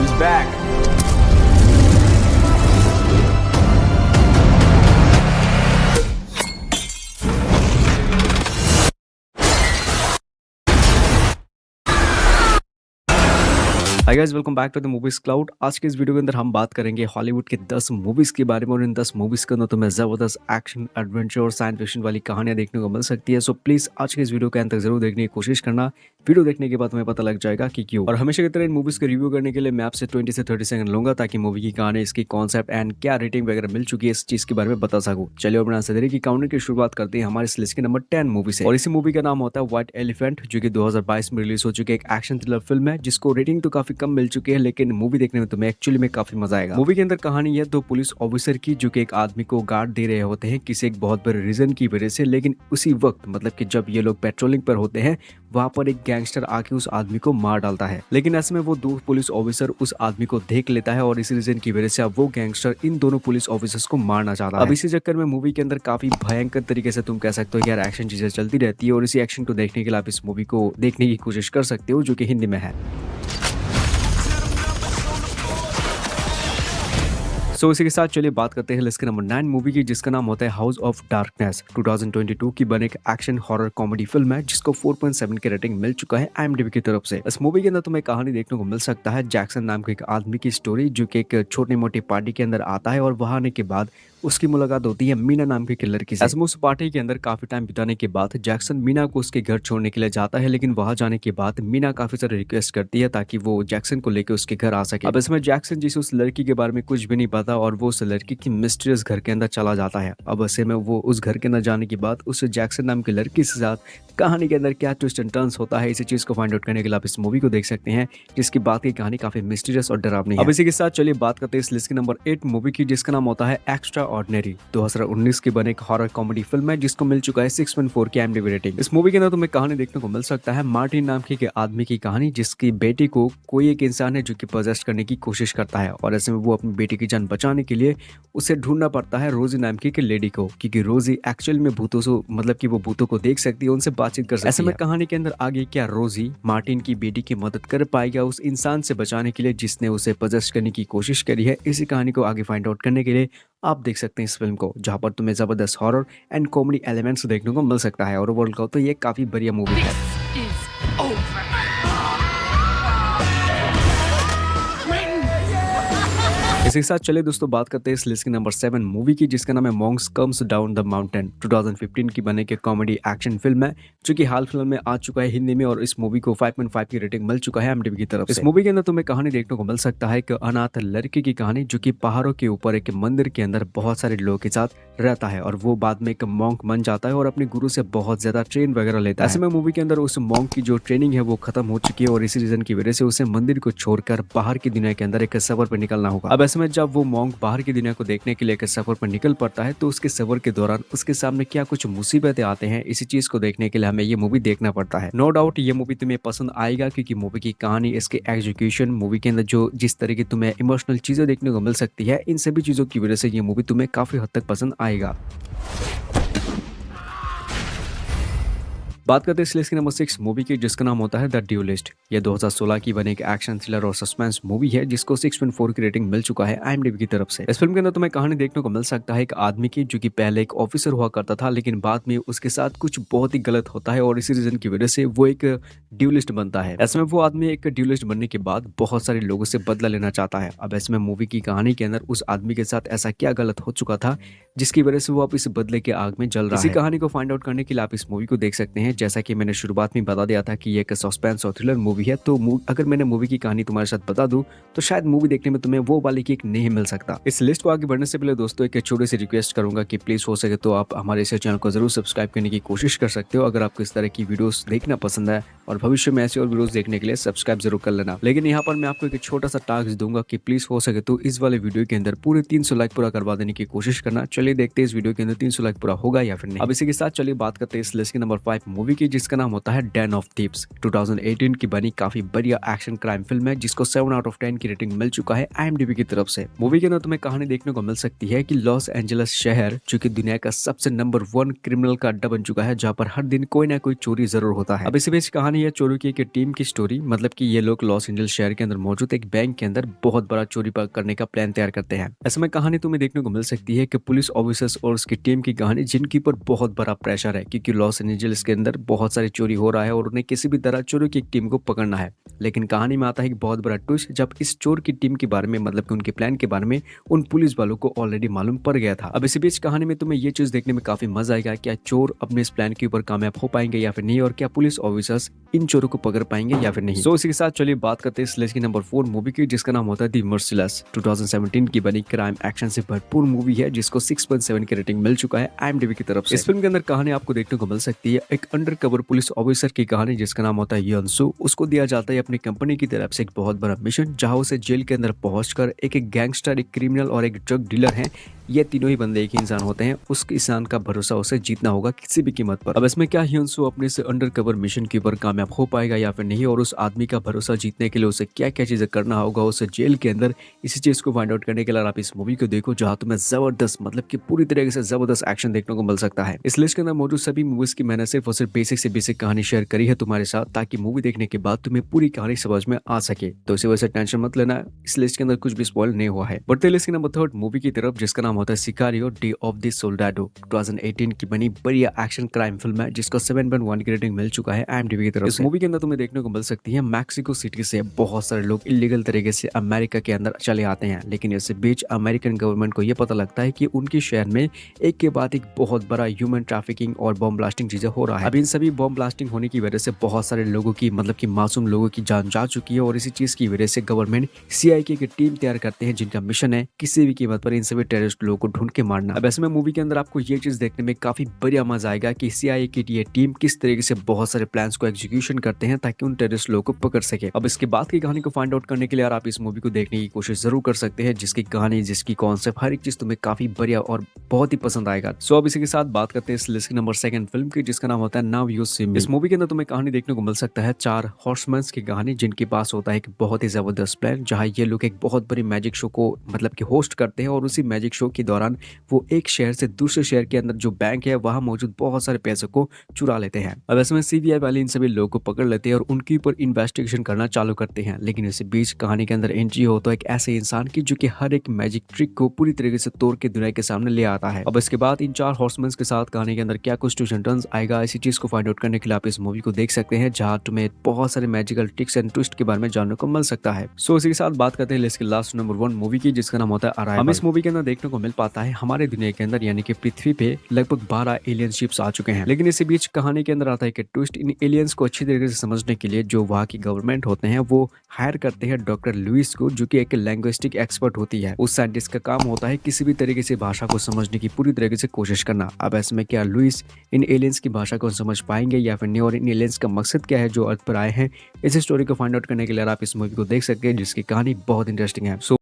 He's back. Hi guys, welcome back to the Movies Cloud. आज के इस video के अंदर हम बात करेंगे हॉलीवुड के 10 मूवीज के बारे में और इन 10 मूवीज के अंदर तुम्हें जबरदस्त एक्शन, एडवेंचर और साइंस फिक्शन वाली कहानियां देखने को मिल सकती है। सो प्लीज आज के इस वीडियो के अंत तक जरूर देखने की कोशिश करना। वीडियो देखने के बाद तुम्हें पता लग जाएगा कि क्यों। और हमेशा की तरह इन मूवीज के रिव्यू करने के लिए मैं आपसे 20 से 30 सेकंड लूंगा ताकि मूवी की कहानी, इसकी कॉन्सेप्ट एंड क्या रेटिंग वगैरह मिल चुकी है इस चीज के बारे में बता सकूं। चलिए और बिना देरी की काउंटिंग की शुरुआत करते हैं हमारे इस लिस्ट के नंबर 10 मूवी से। और इसी मूवी का नाम होता है व्हाइट एलिफेंट, जो कि 2022 में रिलीज हो चुकी है। एक एक्शन थ्रिलर फिल्म है जिसको रेटिंग तो काफी कम मिल चुकी है, लेकिन मूवी देखने में तुम्हें एक्चुअली में काफी मजा आएगा। मूवी के अंदर कहानी है दो पुलिस ऑफिसर की, जो कि एक आदमी को गार्ड दे रहे होते हैं किसी एक बहुत बड़े रीजन की वजह से। लेकिन उसी वक्त मतलब कि जब ये लोग पेट्रोलिंग पर होते हैं, वहां पर एक गैंगस्टर आके उस आदमी को मार डालता है। लेकिन ऐसे में वो दो पुलिस ऑफिसर उस आदमी को देख लेता है और इसी रीजन की वजह से अब वो गैंगस्टर इन दोनों पुलिस ऑफिसर्स को मारना चाहता है। अब इसी चक्कर में मूवी के अंदर काफी भयंकर तरीके से तुम कह सकते हो कि यार एक्शन चीजें चलती रहती है। और इसी एक्शन को देखने के लिए आप इस मूवी को देखने की कोशिश कर सकते हो, जो कि हिंदी में है। सो इसी के साथ चलिए बात करते हैं लिस्ट के नंबर 9 मूवी की, जिसका नाम होता है हाउस ऑफ डार्कनेस। 2022 की बने एक एक्शन हॉरर कॉमेडी फिल्म है जिसको 4.7 की रेटिंग मिल चुका है IMDb की तरफ से। इस मूवी के अंदर तुम्हें कहानी देखने को मिल सकता है जैक्सन नाम के एक आदमी की स्टोरी, जो कि एक छोटी मोटी पार्टी के अंदर आता है और वहां आने के बाद उसकी मुलाकात होती है मीना नाम के किलर की। ऐसे में उस पार्टी के अंदर काफी टाइम बिताने के बाद जैक्सन मीना को उसके घर छोड़ने के लिए जाता है, लेकिन वहां जाने के बाद मीना काफी सारे रिक्वेस्ट करती है ताकि वो जैक्सन को लेकर उसके घर आ सके। अब इसमें जैक्सन जिसे उस लड़की के बारे में कुछ भी नहीं पता और वो उस लड़की की मिस्टीरियस घर के अंदर चला जाता है। अब ऐसे में वो उस घर के अंदर जाने के बाद उस जैक्सन नाम की लड़की के साथ कहानी के अंदर क्या ट्विस्ट एंड टर्न्स होता है, इसी चीज को फाइंड आउट करने के लिए आप इस मूवी को देख सकते हैं, जिसकी बात की कहानी काफी मिस्टीरियस और डरावनी है। अब इसी के साथ चलिए बात करते हैं इस लिस्ट के नंबर 8 मूवी की, जिसका नाम होता है एक्स्ट्रा ऑर्डिनरी। 2019 की बने एक हॉरर कॉमेडी फिल्म है जिसको मिल चुका है 6.4 की IMDb रेटिंग। इस मूवी के अंदर तुम्हें कहानी देखने को मिल सकता है मार्टिन नाम के एक आदमी की कहानी, जिसकी बेटी को कोई एक इंसान है जो कि पोजेस करने की कोशिश करता है। और ऐसे में वो अपनी बेटी की जान बचाने के लिए उसे ढूंढना पड़ता है रोजी नाम की एक लेडी को, क्योंकि रोजी एक्चुअल में भूतों से मतलब कि वो भूतों को देख सकती है, उनसे बातचीत कर सकती है। ऐसे में कहानी के अंदर आगे क्या रोजी मार्टिन की बेटी की मदद कर पाएगा उस इंसान से बचाने के लिए जिसने उसे पोजेस करने की कोशिश करी है। इसी कहानी को आगे फाइंड आउट करने के लिए आप देख सकते हैं इस फिल्म को, जहां पर तुम्हें जबरदस्त हॉरर एंड कॉमेडी एलिमेंट्स देखने को मिल सकता है। और ओवरऑल कहो तो ये काफी बढ़िया मूवी है। इसी के साथ चलिए दोस्तों बात करते हैं इस लिस्ट के नंबर 7 मूवी की, जिसका नाम है Monks comes down the mountain. 2015 की बने के कॉमेडी एक्शन फिल्म है जो कि हाल फिल्म में आ चुका है हिंदी में, और इस मूवी को 5.5 की रेटिंग मिल चुका है IMDb की तरफ से। इस मूवी के अंदर तुम्हें कहानी देखने को मिल सकता है एक अनाथ लड़की की कहानी, जो कि पहाड़ों के ऊपर एक मंदिर के अंदर बहुत सारे लोगों के साथ रहता है और वो बाद में एक मॉन्क बन जाता है और अपने गुरु से बहुत ज्यादा ट्रेन वगैरह लेता है। ऐसे में मूवी के अंदर उस मॉन्क की जो ट्रेनिंग है वो खत्म हो चुकी है और इसी रीजन की वजह से उसे मंदिर को छोड़कर बाहर की दुनिया के अंदर एक सफर पर निकलना होगा। अब ऐसे में जब वो मॉन्क बाहर की दुनिया को देखने के लिए एक सफर पर निकल पड़ता है, तो उसके सफर के दौरान उसके सामने क्या कुछ मुसीबतें आते हैं, इसी चीज को देखने के लिए हमें ये मूवी देखना पड़ता है। नो डाउट ये मूवी तुम्हें पसंद आएगा, क्योंकि मूवी की कहानी, इसके एग्जीक्यूशन, मूवी के अंदर जो जिस तरह की तुम्हें इमोशनल चीजें देखने को मिल सकती है, इन सभी चीजों की वजह से ये मूवी तुम्हें काफी हद तक पसंद आएगा। बात करते हैं इस लिस्ट की नंबर 6 मूवी की, जिसका नाम होता है द ड्यूलिस्ट। यह 2016 की बने एक एक्शन थ्रिलर और सस्पेंस मूवी है जिसको 6.4 की रेटिंग मिल चुका है IMDb की तरफ से। इस फिल्म के अंदर तुम्हें कहानी देखने को मिल सकता है एक आदमी की, जो कि पहले एक ऑफिसर हुआ करता था, लेकिन बाद में उसके साथ कुछ बहुत ही गलत होता है और इसी रीजन की वजह से वो एक ड्यूलिस्ट बनता है। ऐसे में वो आदमी एक ड्यूलिस्ट बनने के बाद बहुत सारे लोगों से बदला लेना चाहता है। अब ऐसे में मूवी की कहानी के अंदर उस आदमी के साथ ऐसा क्या गलत हो चुका था जिसकी वजह से वो अब इस बदले के आग में जल रहा है। इसी कहानी को फाइंड आउट करने के लिए आप इस मूवी को देख सकते हैं। जैसा कि मैंने शुरुआत में बता दिया था कि ये एक सस्पेंस और थ्रिलर मूवी है, तो अगर मैंने मूवी की कहानी तुम्हारे साथ बता दूं तो शायद मूवी देखने में तुम्हें वो वाली किक नहीं मिल सकता। इस लिस्ट को आगे बढ़ने से पहले दोस्तों एक छोटी सी रिक्वेस्ट करूंगा कि प्लीज हो सके तो आप हमारे इस चैनल को जरूर सब्सक्राइब करने की कोशिश कर सकते हो, अगर आपको इस तरह की वीडियोस देखना पसंद है और भविष्य में ऐसी और वीडियोस देखने के लिए सब्सक्राइब जरूर कर लेना। लेकिन यहाँ पर मैं आपको एक छोटा सा टास्क दूंगा कि प्लीज हो सके तो इस वाले वीडियो के अंदर पूरे 300 लाइक पूरा करवा देने की कोशिश करना। चलिए देखते हैं इस वीडियो के अंदर 300 लाइक पूरा होगा या फिर नहीं। अब इसी के साथ चलिए बात करते हैं इस लिस्ट के नंबर 5 मूवी मूवी की जिसका नाम होता है डेन ऑफ थीव्स। 2018 की बनी काफी बढ़िया एक्शन क्राइम फिल्म है जिसको 7 आउट ऑफ 10 की रेटिंग मिल चुका है IMDb की तरफ से। मूवी के अंदर तुम्हें कहानी देखने को मिल सकती है कि लॉस एंजलिस शहर जो कि दुनिया का सबसे नंबर 1 क्रिमिनल का अड्डा बन चुका है, जहाँ पर हर दिन कोई ना कोई चोरी जरूर होता है। अब इसी बीच कहानी है चोरों की एक टीम की स्टोरी, मतलब कि ये लोग लॉस एंजलिस शहर के अंदर मौजूद एक बैंक के अंदर बहुत बड़ा चोरी करने का प्लान तैयार करते हैं। ऐसे में कहानी तुम्हें देखने को मिल सकती है कि पुलिस ऑफिसर्स और उसकी टीम की कहानी जिनके ऊपर बहुत बड़ा प्रेशर है क्योंकि लॉस एंजलिस के अंदर बहुत सारी चोरी हो रहा है और उन्हें किसी भी तरह चोरों की एक टीम को पकड़ना है। लेकिन कहानी में आता है एक बहुत बड़ा ट्विस्ट जब इस चोर की टीम के बारे में, मतलब कि उनके प्लान के बारे में उन पुलिस वालों को ऑलरेडी मालूम पड़ गया था। अब इसी बीच कहानी में तुम्हें ये चीज देखने में काफी मजा आएगा, क्या चोर अपने इस प्लान के ऊपर कामयाब हो पाएंगे या फिर नहीं, और क्या पुलिस ऑफिसर्स इन चोरों को पकड़ पाएंगे या फिर नहीं। सो इसी के साथ चलिए बात करते हैं इस लिस्ट की नंबर 4 मूवी की जिसका नाम होता है दी मर्सिलेस। 2017 की बनी क्राइम एक्शन से भरपूर मूवी है जिसको 6.7 की रेटिंग मिल चुका है IMDb की तरफ से। इस फिल्म के अंदर कहानी आपको देखने को मिल सकती है एक अंडरकवर पुलिस ऑफिसर की कहानी जिसका नाम होता है यंसु। उसको दिया जाता है अपनी कंपनी की तरफ से एक बहुत बड़ा मिशन जहां उसे जेल के अंदर पहुंचकर एक गैंगस्टर, एक क्रिमिनल और एक ड्रग डीलर है, ये तीनों ही बंदे एक ही इंसान होते हैं। उस इंसान का भरोसा उसे जीतना होगा किसी भी कीमत पर। अब इसमें क्या ह्योंसू अपने से अंडरकवर मिशन के ऊपर कामयाब हो पाएगा या फिर नहीं, और उस आदमी का भरोसा जीतने के लिए उसे क्या क्या चीजें करना होगा उसे जेल के अंदर, इसी चीज को फाइंड आउट करने के लिए आप इस मूवी को देखो जहां तुम्हें जबरदस्त, मतलब कि पूरी तरीके से जबरदस्त एक्शन देखने को मिल सकता है। इस लिस्ट के अंदर मौजूद सभी मूवीज की मैंने सिर्फ और सिर्फ बेसिक से बेसिक कहानी शेयर करी है तुम्हारे साथ, ताकि मूवी देखने के बाद तुम्हें पूरी कहानी समझ में आ सके। तो इसी वजह से टेंशन मत लेना, इस लिस्ट के अंदर कुछ भी स्पॉइल नहीं हुआ है। बढ़ते लिस्ट के नंबर 3 मूवी की तरफ जिसका नाम होता है सिकारियो डे ऑफ द सोल्डाडो। 2018 की बनी बढ़िया एक्शन क्राइम फिल्म है जिसको 7.1 की रेटिंग मिल चुका है IMDb की तरफ से। इस मूवी के अंदर तुम्हें देखने को मिल सकती है मैक्सिको सिटी से बहुत सारे लोग इलीगल तरीके से अमेरिका के अंदर चले आते हैं, लेकिन इससे बीच अमेरिकन गवर्नमेंट को यह पता लगता है कि उनके शहर में एक के बाद एक बहुत बड़ा ह्यूमन ट्रैफिकिंग और बॉम्ब ब्लास्टिंग चीजें हो रहा है। अब इन सभी बॉम्ब ब्लास्टिंग होने की वजह से बहुत सारे लोगों की, मतलब कि मासूम लोगों की जान जा चुकी है, और इसी चीज की वजह से गवर्नमेंट CIK की टीम तैयार करते हैं जिनका मिशन है किसी भी कीमत पर इन सभी टेररिस्ट लोगों को ढूंढ के मारना। अब ऐसे में मूवी के अंदर आपको ये चीज देखने में काफी बढ़िया मजा आएगा कि CIA की ये टीम किस तरीके से बहुत सारे प्लान्स को एग्जीक्यूशन करते हैं ताकि उन टेररिस्ट लोगों को पकड़ सके। अब इसके बाद की कहानी को फाइंड आउट करने के लिए आप इस मूवी को देखने की कोशिश जरूर कर सकते हैं, जिसकी कहानी, जिसकी कॉन्सेप्ट, हर एक चीज तुम्हें काफी बढ़िया और बहुत ही पसंद आएगा। सो अब इसी के साथ बात करते हैं इस लिस्ट की नंबर 2 फिल्म की जिसका नाम होता है नाउ यू सी मी। इस मूवी के अंदर तुम्हें कहानी देखने को मिल सकता है 4 हॉर्समैन्स की कहानी जिनके पास होता है एक बहुत ही जबरदस्त प्लान, जहाँ ये लोग एक बहुत बड़ी मैजिक शो को, मतलब कि होस्ट करते हैं, और उसी मैजिक शो के दौरान वो एक शहर से दूसरे शहर के अंदर जो बैंक है वहां मौजूद बहुत सारे पैसों को चुरा लेते हैं। अब ऐसे में CBI वाले इन सभी लोगों को पकड़ लेते हैं और उनके ऊपर इन्वेस्टिगेशन करना चालू करते हैं। लेकिन इसी बीच कहानी के अंदर एंट्री हो तो एक ऐसे इंसान की जो कि हर एक मैजिक ट्रिक को पूरी तरीके से तोड़ के दुनिया के सामने ले आता है। अब इसके बाद इन 4 हॉर्समैन्स के साथ कहानी के अंदर क्या कुछ ट्विस्ट एंड टर्न्स आएगा, इसी चीज को फाइंड आउट करने के लिए आप इस मूवी को देख सकते हैं, जहां तुम्हें बहुत सारे मैजिकल ट्रिक्स एंड ट्विस्ट के बारे में जानने को मिल सकता है। सो इसी के साथ बात करते हैं लिस्ट के लास्ट नंबर 1 मूवी की जिसका नाम होता है अराइवल। हम इस मूवी के अंदर देखने को मिल पाता है हमारे दुनिया के अंदर, यानी कि पृथ्वी पे लगभग 12 एलियन शिप्स आ चुके हैं। लेकिन इसी बीच कहानी के अंदर आता है कि ट्विस्ट, इन एलियंस को अच्छी तरीके से समझने के लिए जो वहाँ की गवर्नमेंट होते हैं वो हायर करते हैं डॉक्टर लुइस को, जो कि एक लैंग्विस्टिक एक्सपर्ट होती है। उस साइंटिस्ट का काम होता है किसी भी तरीके से भाषा को समझने की पूरी तरीके से कोशिश करना। अब ऐसे में क्या लुइस इन एलियंस की भाषा को समझ पाएंगे या फिर नहीं, और इन एलियंस का मकसद क्या है जो अर्थ पर आए हैं, इस स्टोरी को फाइंड आउट करने के लिए आप इस मूवी को देख सकते हैं जिसकी कहानी बहुत इंटरेस्टिंग है। सो